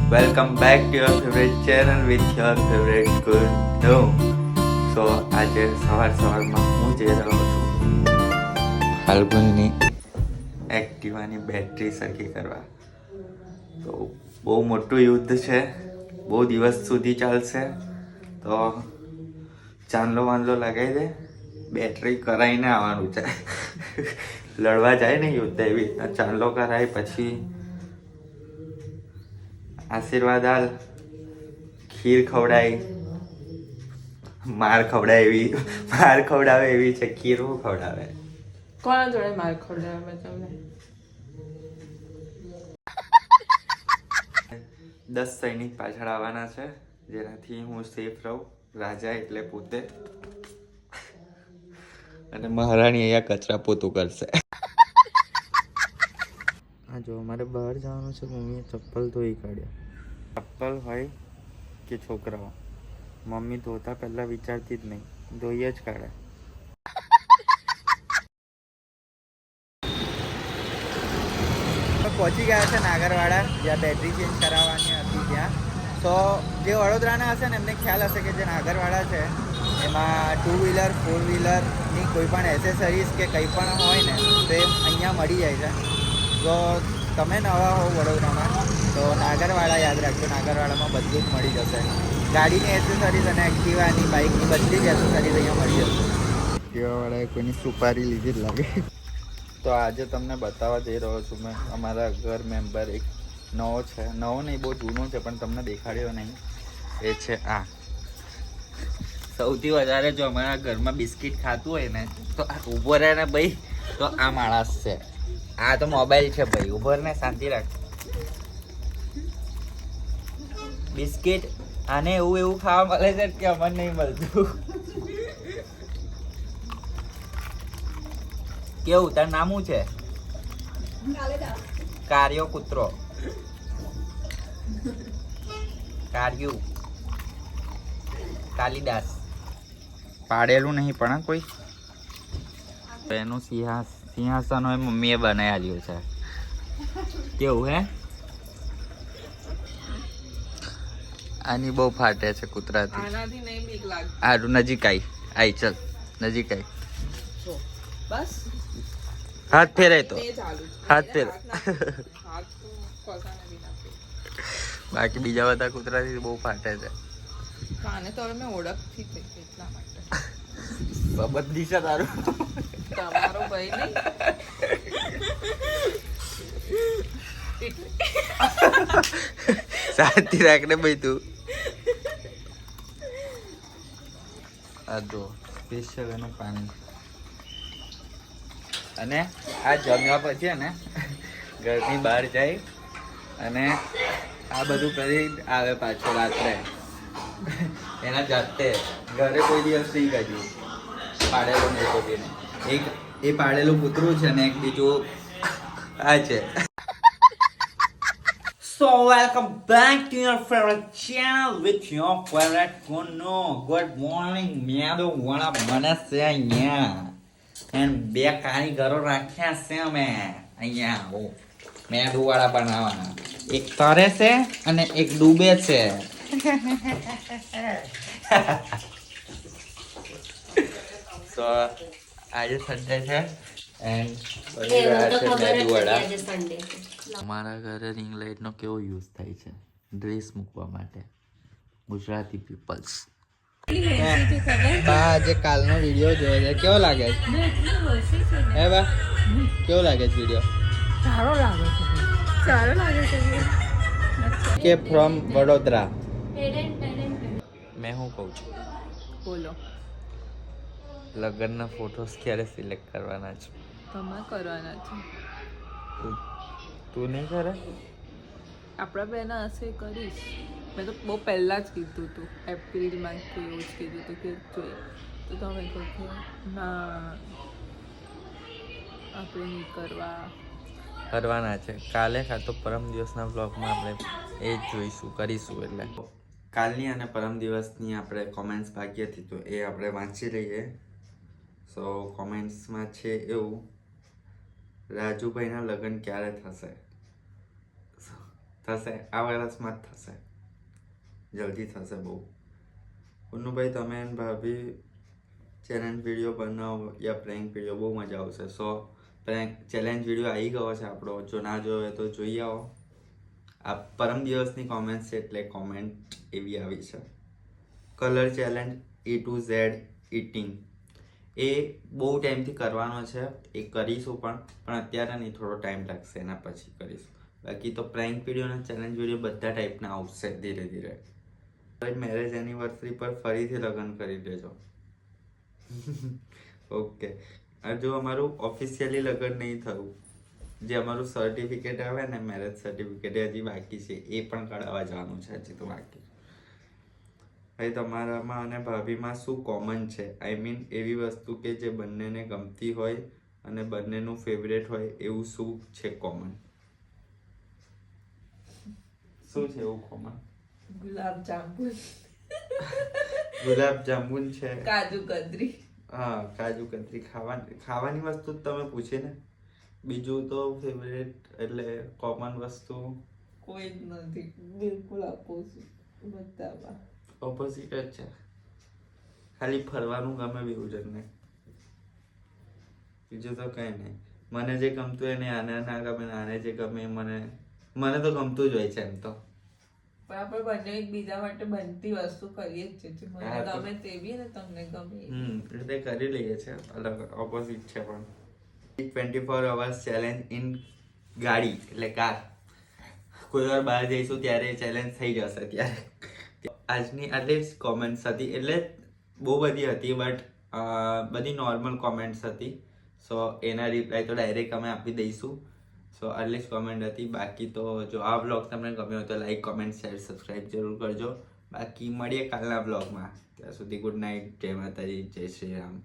Welcome back to your favorite channel with your favorite good no. So આજે સવારમાં હું જઈ રહ્યો છું ફાલ્ગુનની એક્ટિવાની બેટરી સરખી કરવા. તો બહુ મોટું યુદ્ધ છે, બહુ દિવસ સુધી ચાલશે. તો ચાંદલો વાંદલો લગાવી દે, બેટરી કરાવીને આવવાનું છે. લડવા જાય ને યુદ્ધ એવી રીતના ચાંદલો કરાય, પછી આશીર્વાદ આલ, ખીર ખવડાય, માર ખવડાવે એવી છે. ખીર હું ખવડાવે? કોના જોડે માર ખવડાવે તમને? 10 સૈનિક પાછળ આવવાના છે, જેનાથી હું સેફ રહું. રાજા એટલે પોતે, અને મહારાણી અહીંયા કચરા પોતું કરશે. હા, જો અમારે બહાર જવાનું છે. મમ્મીએ ચપ્પલ ધોઈ કાઢ્યા. ચપ્પલ હોય કે છોકરાઓ, મમ્મી ધોતા પહેલા વિચારતી જ નહીં, ધોઈ જ કાઢે. પહોંચી ગયા છે નાગરવાડા, જ્યાં બેટરી ચેન્જ કરાવવાની હતી ત્યાં. તો જે વડોદરાના હશે ને એમને ખ્યાલ હશે કે જે નાગરવાડા છે એમાં 2 વ્હીલર 4 વ્હીલરની કોઈ પણ એસેસરીઝ કે કંઈ પણ હોય ને તો એ અહીંયા મળી જાય છે. તો તમે નવા હો વડોદરામાં તો નાગરવાડા યાદ રાખજો, નાગરવાડામાં બધું જ મળી જશે. ગાડીની એસેસરીઝ અને એક્ટિવાની બાઇકની બધી જ એસેસરીઝ અહીંયા મળી જશે. એક્ટિવાવાળાએ કોઈની સુપારી લીધી જ લાગે. તો આજે તમને બતાવવા જઈ રહ્યો છું મેં અમારા ઘર મેમ્બર એક નવો છે. નવો નહીં, બહુ જૂનો છે, પણ તમને દેખાડ્યો નહીં. એ છે આ. સૌથી વધારે જો અમારા ઘરમાં બિસ્કિટ ખાતું હોય ને તો આ ઊભો રહે ને ભાઈ, તો આ માણસ છે. આ તો મોબાઈલ છે ભાઈ, ઊભો ને શાંતિ રાખ. બિસ્કિટ આને એવું ખાવા મળે છે કે અમને નહીં મળતું. કેવું તાર નામ શું છે? કાર્યો કૂતરો. કાર્યું કાલિદાસ. પાડેલું નહીં પણ કોઈ. એનું સિંહાસન હોય મમ્મીએ બનાવેલું છે. કેવું હે? આની બહુ ફાટે છે કૂતરાથી. આનાથી નહીં બીક લાગતી. આરું નજીક આઈ ચલ નજીક આઈ. બસ હાથ ફેરાય તો હાથ ફેર. બાકી બીજા બધા કૂતરાથી બહુ ફાટે છે. આને તો હવે મેં ઓળખથી થઈ એટલા માટે. બબત છે તારું. તમારો ભાઈ નહીં. શાંતિ રાખ ને ભાઈ તું. આ તો સ્પેશિયલ એનું પાણી. અને આ જમ્યા પછી ને ઘરની બહાર જાય અને આ બધું કરી આવે પાછો રાત્રે એના જાતે. ઘરે કોઈ દિવસ નહીં કર્યું પાડેલો નહીં કોઈને. એક એ પાડેલું કૂતરું છે ને એક બીજું આ છે. So welcome back to your favorite channel with your favorite Kuno. Good morning. મેદો વાળા મને છે અહીંયા. અને 2 કારીગરો રાખ્યા છે અમે અહીંયા. મેદો વાળા બનાવવાના. એક તરે છે અને એક ડૂબે છે. So આજે સન્ડે છે એન્ડ અમારા ઘરે રિંગ લાઇટ નો કેવો યુઝ થાય છે ડ્રેસ મૂકવા માટે. ગુજરાતી પીપલ્સ. જે કાલનો વિડીયો જોયો છે કેવો લાગે છે? હે બા કેવો લાગે છે વિડીયો? સારો લાગે છે. કે ફ્રોમ વડોદરા. મેં શું કહું છું, બોલો. લગ્નના ફોટોસ ક્યારે સિલેક્ટ કરવાના છે? તમે કરવાના છે. તું નહીં કરે? આપણા બેના હશે કરીશ. મેં તો બહુ પહેલાં જ કીધું હતું, એપ્રિલમાં કે એવું જ કીધું હતું કે જોઈએ. તો તમે કહો કે ના આપણે નહીં કરવાના છે. કાલે કાં તો પરમ દિવસના બ્લોગમાં આપણે એ જ જોઈશું, કરીશું. એટલે કાલની અને પરમ દિવસની આપણે કોમેન્ટ્સ બાકી હતી તો એ આપણે વાંચી લઈએ. સો કોમેન્ટ્સમાં છે એવું, રાજુભાઈના લગ્ન ક્યારે થશે? થશે આ વર્ષમાં જ થશે, જલ્દી થશે બહુ. પુન્નુભાઈ તમે અને ભાભી ચેલેન્જ વિડીયો બનાવો યા પ્રેન્ક વિડીયો, બહુ મજા આવશે. સો પ્રેન્ક ચેલેન્જ વિડીયો આવી ગયો છે આપણો, જો ના જોયો હોય તો જોઈ આવો. આ પરમ દિવસની કોમેન્ટ છે એટલે કોમેન્ટ એવી આવી છે. Colour challenge A to Z eating, એ બહુ ટાઈમથી કરવાનો છે, એ કરીશું પણ અત્યારે નહીં, થોડો ટાઈમ લાગશે, એના પછી કરીશું. બાકી તો પ્રેન્ક વિડીયો અને ચેલેન્જ વિડીયો બધા ટાઈપના આવશે ધીરે ધીરે. મેરેજ એનિવર્સરી પર ફરીથી લગ્ન કરી દેજો. ઓકે, જો અમારું ઓફિશિયલી લગ્ન નહીં થયું, જે અમારું સર્ટિફિકેટ આવે ને મેરેજ સર્ટિફિકેટ, એ હજી બાકી છે, એ પણ કઢાવવા જવાનું છે, હજી તો બાકી. ભાઈ તમારામાં અને ભાભીમાં શું કોમન છે? આઈ મીન એવી વસ્તુ કે જે બંનેને ગમતી હોય અને બંનેનું ફેવરેટ હોય, એવું શું છે કોમન? શું છે એવું કોમન? ગુલાબ જાંબુ, ગુલાબ જાંબુન છે, કાજુ કતરી. હા કાજુ કતરી. ખાવાની વસ્તુ જ તમે પૂછી ને, બીજું તો ફેવરેટ એટલે કોમન વસ્તુ કોઈ જ નથી, બિલકુલ ઓપોઝિટ બધામાં. ઓપોઝિટ જ છે, ખાલી ફરવાનું ગમે બેઉ જણને, બીજું તો કઈ નહીં. મને જે ગમતું એને આને ના ગમે, આને જે ગમે મને તો ગમતું જ હોય છે એમ તો. પણ આપણે બંને એકબીજા માટે બનતી વસ્તુ કરીએ જ છે, મને હા તો- ગમે તેવી ને તમને ગમે એવી. એટલે કરી લઈએ છે, અલગ ઓપોઝિટ છે. પણ 24 hours ચેલેન્જ ઇન ગાડી એટલે કાર, કોઈ વાર બહાર જઈશું ત્યારે ચેલેન્જ થઈ જશે ત્યારે. આજની આટલી જ કોમેન્ટ્સ હતી, એટલે બહુ બધી હતી બટ બધી નોર્મલ કોમેન્ટ્સ હતી. સો એના રિપ્લાય તો ડાયરેક્ટ અમે આપી દઈશું. સો આટલી જ કોમેન્ટ હતી. બાકી તો જો આ બ્લોગ તમને ગમ્યો હોય તો લાઈક, કોમેન્ટ, શેર, સબસ્ક્રાઈબ જરૂર કરજો. બાકી મળીએ કાલના બ્લોગમાં. ત્યાં સુધી ગુડ નાઇટ, જય માતાજી, જય શ્રી રામ.